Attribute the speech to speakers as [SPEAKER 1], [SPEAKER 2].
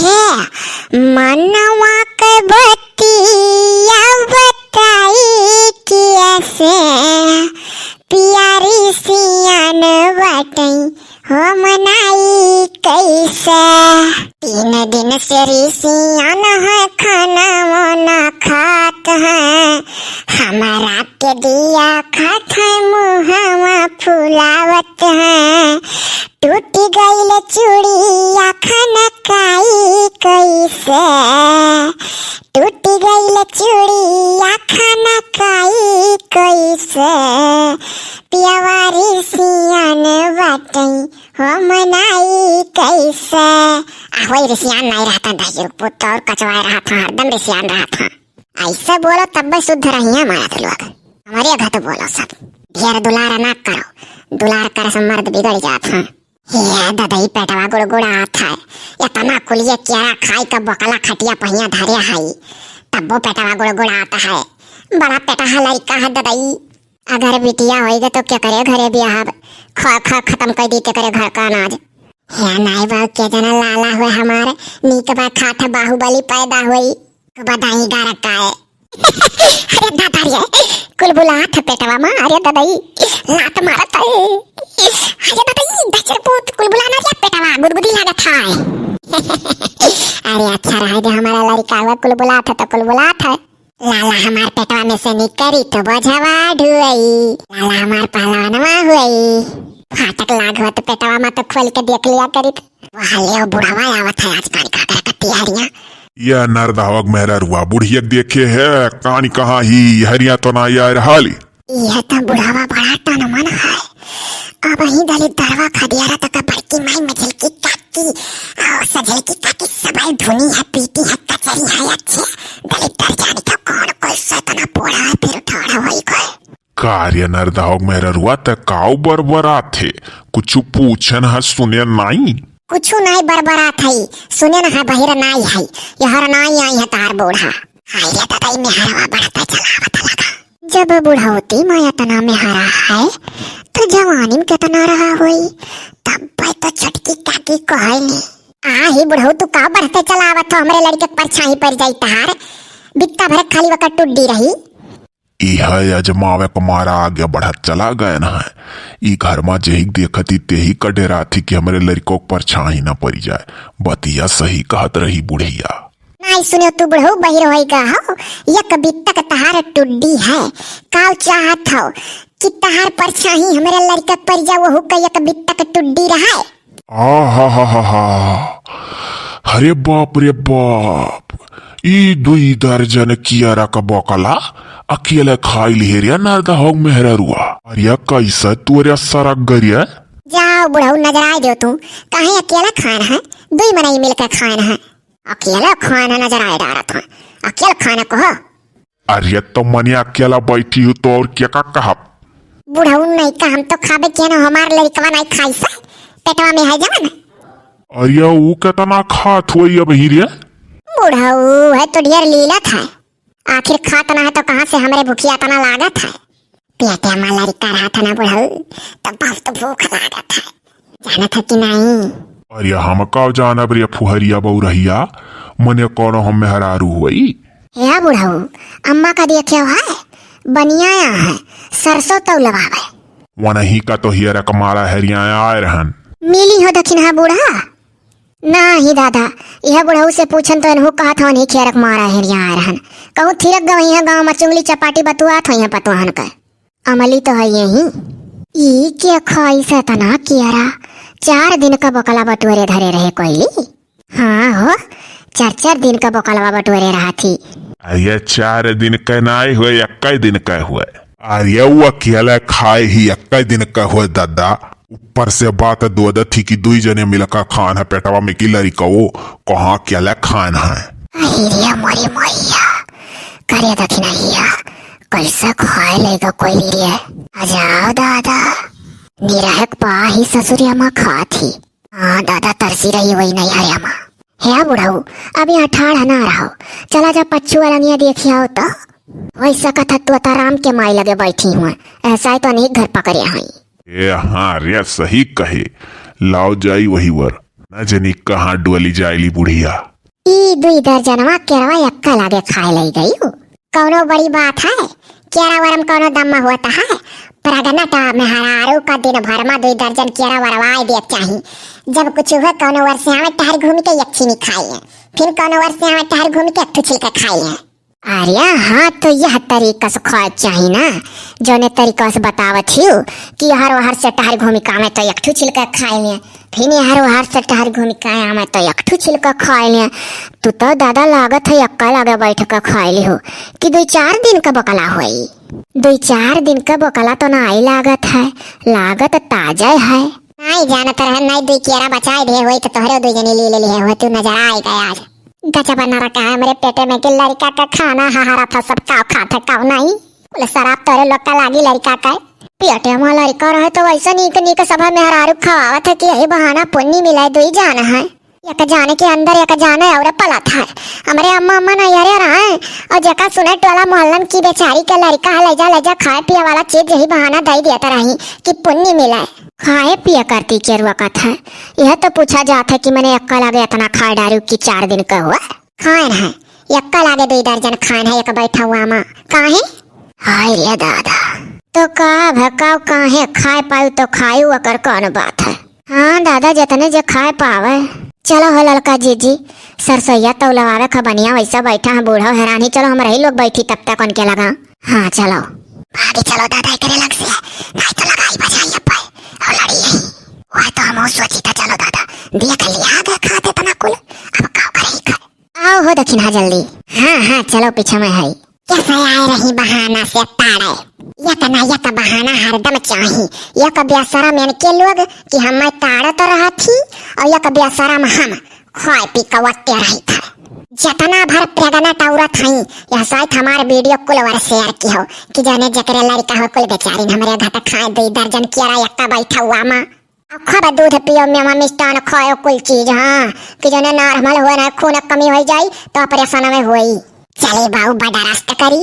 [SPEAKER 1] है मनवा के बतिया बताई कैसे प्यारी सियान बटई हो मनाई कैसे। 3 दिन से रिसियान है खाना वाना खात है हमारा के दिया खात है मुहवा फुलावत है। टूटी गईल चूड़िया खाना काई कैसे टूटी गईल चूड़िया खाना काई कैसे पियावारी सियान बटई हो मनाई कैसे। वही रिसियान नहीं रहता 10 पुत और कचवा रहा था हरदम रिसियान रहा था। ऐसे बोलो तब शुद्ध रही हमारा तो लोग हमारे घर तो बोलो सब ढेर दुलारा ना करो दुलार कर से मर्द बिगड़ जात है। ये ददई पेटवा गुड़गुड़ा आता है या तना कुलिए केरा खाई का बकला खटिया पहिया धरे हाई तब वो पेटवा गुड़गुड़ा आता है। बड़ा पेटा लड़का है ददई अगर बिटिया होएगा तो क्या करे घरे ब्याह खा खा खत्म कर दी करे घर का अनाज। है नाई बाबू के जना लाला हुए हमारे नीक बा खाता बाहुबली पैदा हुई बधाई गा रखा है। अरे दादा रे कुल बुलात पेटवा मां अरे ददई लात मारत है। अरे ददई बच्चे पुत कुल बुलाना क्या पेटवा गुदगुदी लागत है। अरे अच्छा रहा दे हमारा लड़का हुआ कुल बुलात है तो कुल बुलात है। लाला हमार पेटवा में से निकरी तो बझवा ढुई लाला हमार पहलवानवा हुई फाटक लाग हुआ तो पेटवा में तो खोल के देख लिया करी वहां बुढ़ावा आवत है आज पानी का कर तैयारियां।
[SPEAKER 2] यह नरदावक मेहरा रुआ बुढ़िया देखे है कहानी कहाँ ही हरिया तो ना यार हाली
[SPEAKER 1] यह तो बुढ़ावा बड़ा टन मन है। अब ही दलित दरवा खदियारा तक बड़की माई मझल की काकी और सजल की काकी सबाई धुनी है पीटी है कचरी है अच्छे दलित दर जाने का कौन कोई सतना पोड़ा है फिर उठाड़ा वही कोई
[SPEAKER 2] कार्य नरदावक मेहरा रुआ तक काऊ बरबरा थे कुछ पूछन है सुने नहीं
[SPEAKER 1] कुछ नहीं बरबरा थई सुने न है बहिर नाई है यहर नाई आई है तार बूढ़ा हाय रे दादाई में हरवा बढ़ता चला बता लगा। जब बुढ़ावती माया तना में हरा है तो जवानी में कितना रहा हुई तब तो छटकी काकी कहै नहीं आ ही बुढ़ऊ तू का बढ़ते चलावत हो हमरे लड़के परछाई पर जाई तहार बित्ता भर खाली वक्त टुड्डी रही।
[SPEAKER 2] यह अजमावे कुमारा आगे बढ़त चला गए न है ई घर में जेही देखती तेही का डेरा थी कि हमारे लड़कों पर छाई न पड़ी जाए। बतिया सही कहत रही बुढ़िया
[SPEAKER 1] नहीं सुने तू बुढ़ऊ बहिर होएगा हो एक बित्ता का तहार टुड्डी है काव चाहत हो कि तहार पर छाई हमारे लड़का पर जा वो का एक बित्ता का टुड्डी रहा है।
[SPEAKER 2] आ अरे बाप रे बाप ई 2 दर्जन कियारा का बकला अकेले खाई लिहेरिया नरदा होग मेहरा रुआ अरे कैसा तुरे सारा गरिया
[SPEAKER 1] जाओ बुढ़ऊ नजर आए दो तू कहीं अकेला खाना है 2 मनाई मिलकर खाना है अकेला खाना नजर आए डारा था अकेला खाना कहो।
[SPEAKER 2] अरे तो मनी अकेला बैठी हूँ तो और क्या कहा
[SPEAKER 1] बुढ़ऊ नहीं का हम तो खाबे क्या ना हमार लड़कवा नहीं खाई सा पेटवा में है जान।
[SPEAKER 2] अरे वो कितना खात हुई अब हीरिया
[SPEAKER 1] बुढ़ऊ है तो ढेर लीला था आखिर खाता ना है तो कहाँ से हमारे भूखिया तना लागत है पेटे में लड़का रहा था ना बुढ़ऊ तब बहुत भूख लागत है जाना था कि नहीं।
[SPEAKER 2] अरे हम का जाना बरिया फुहरिया बहु रहिया मने कौन हम मेहरारू हुई
[SPEAKER 1] या बुढ़ऊ अम्मा का देखे है बनिया है सरसों तो लगावे
[SPEAKER 2] वनही का तो हियरा कमारा हरिया आए रहन
[SPEAKER 1] मिली हो दक्षिण है बूढ़ा ना ही दादा यह बुढ़ऊ से पूछन तो इन्हों कहा था नहीं खेरक मारा हरिया आए रहन कहूँ थिरक गई है गाँव में चुंगली चपाटी बतुआ था यहाँ पतवाहन का अमली तो है यही ई क्या खाई से तना कियारा 4 दिन का बकला बटुरे धरे रहे कोयली हाँ हो 4 दिन का बकलवा बटुरे रहा थी।
[SPEAKER 2] अरे 4 दिन का नहीं हुए 21 दिन का हुए अरे वो अकेला खाए ही 21 दिन का हुए दादा ऊपर से बात दूध थी कि 2 जने मिलकर खान है पेटवा में की लड़ी का वो कहाँ अकेला खान है।
[SPEAKER 1] अरे मोरी मोरिया करे दक्षिणा हिया कैसा खाए लेगा कोई लिया अजाओ दादा निराहक पा ही ससुरिया माँ खा थी। हाँ दादा तरसी रही वही नहीं हरिया माँ है बुढ़ऊ अब यहाँ ठाड़ ना रहो चला जा पच्चू अलंगिया देखी आओ तो वैसा कथा तो आराम के माई लगे बैठी हुआ ऐसा ही तो नहीं घर पकड़े हुई।
[SPEAKER 2] हाँ रे सही कहे लाओ जाई वही वर न जनी कहाँ डुअली जायली बुढ़िया।
[SPEAKER 1] ई 2 दर्जनवा केरवा यक्का लागे खाए लई गई हो। कौनो बड़ी बात है? केरा वरम कौनो दम्मा होता है? प्रगनटा में हरारू का दिन भर में 2 दर्जन केरा वरवाए देख चाही। जब कुछ हुआ कौनो वर्ष हमें टहर घूम के यक्षी नहीं खाई है, फिर कौनो वर्ष हमें टहर घूम के अट्ठू छिलका खाई है। अरे हाँ, तो यह तरीका से खाए चाहिए ना, जोने तरीका से बतावत हियो कि हर से टहर घूमी का में तो अट्ठू छिलका खाई लिया, फिर हर से टहर घूमी का में तो अट्ठू छिलका खाई लिया। तू तो दादा लागत है यक्का लागे बैठ कर खाई ली हो कि 2-4 दिन का बकला हुई। 2-4 दिन का बकला तो ना आई लागत है, लागत ताजा है। नहीं जानत रहे नहीं 2 केरा बचाए दे हुई तो तोहरे 2 जने ले लिए हो, तू नजर आई गया आज। गचा बना रखा है मेरे पेटे में कि लड़का का खाना हहारा था, सब काव खाता काव नहीं। बोले शराब तोरे लोग का लागी लड़का का पेटे में लड़का रहे तो वैसा नीक नीक सभा में हरारू खावत है कि यही बहाना पुण्य मिला 2 जाना है। एक जाने के अंदर एक जाने और पला था। हमारे अम्मा नहीं यारे रहा और जका सुने टोला मोहल्लन की बेचारी के लड़का है ले जा खाए पिए वाला चीज यही बहाना दे देता रही कि पुण्य मिला। खाए पिए करती केरुआ का था। यह तो पूछा जाता कि मैंने यक्का लागे इतना खाए डारू कि 4 दिन का हुआ। खान है यक्का लागे 2 दर्जन खान है, एक बैठा हुआ माँ काहे। हाय रे दादा, तो का भकाव काहे खाए पाऊ तो खायू अकर कौन बात है। हाँ दादा, जितने जो खाए पावे। चलो हो ललका जीजी, सरसैया तो लगावे खबनिया वैसा बैठा है बूढ़ा हैरानी। चलो हम रही लोग बैठी तब तक उनके लगा। हाँ चलो भागे चलो दादा करे लग से, नहीं तो लगाई बजाई अब और लड़ी यही। वह तो हम सोची था चलो दादा देख लिया आगे खाते तना कुल, अब काव करे कर। आओ हो दक्षिणा जल्दी। हाँ चलो पीछे में है। कैसे आए रही बहाना से ताड़े, यह तो बहाना हरदम चाहिए। यह कभी असरम के लोग कि हम ताड़ तो रहा थी और यह कभी असरम हम खाए पी कवते रही था। जितना भर प्रेगनेंट औरत हई यह शायद हमारे वीडियो कुल वार शेयर की हो कि जाने जकरे लड़का हो कुल बेचारी हमारे घर खाए 2 दर्जन केरा यक्का बैठा हुआ माँ खूब दूध पियो मेवा मिष्टान खाओ कुल चीज। हाँ कि जाने नॉर्मल हुआ ना खून कमी हो जाए तो ऑपरेशन में हुई। चले बाबू बड़ा रास्ता करी।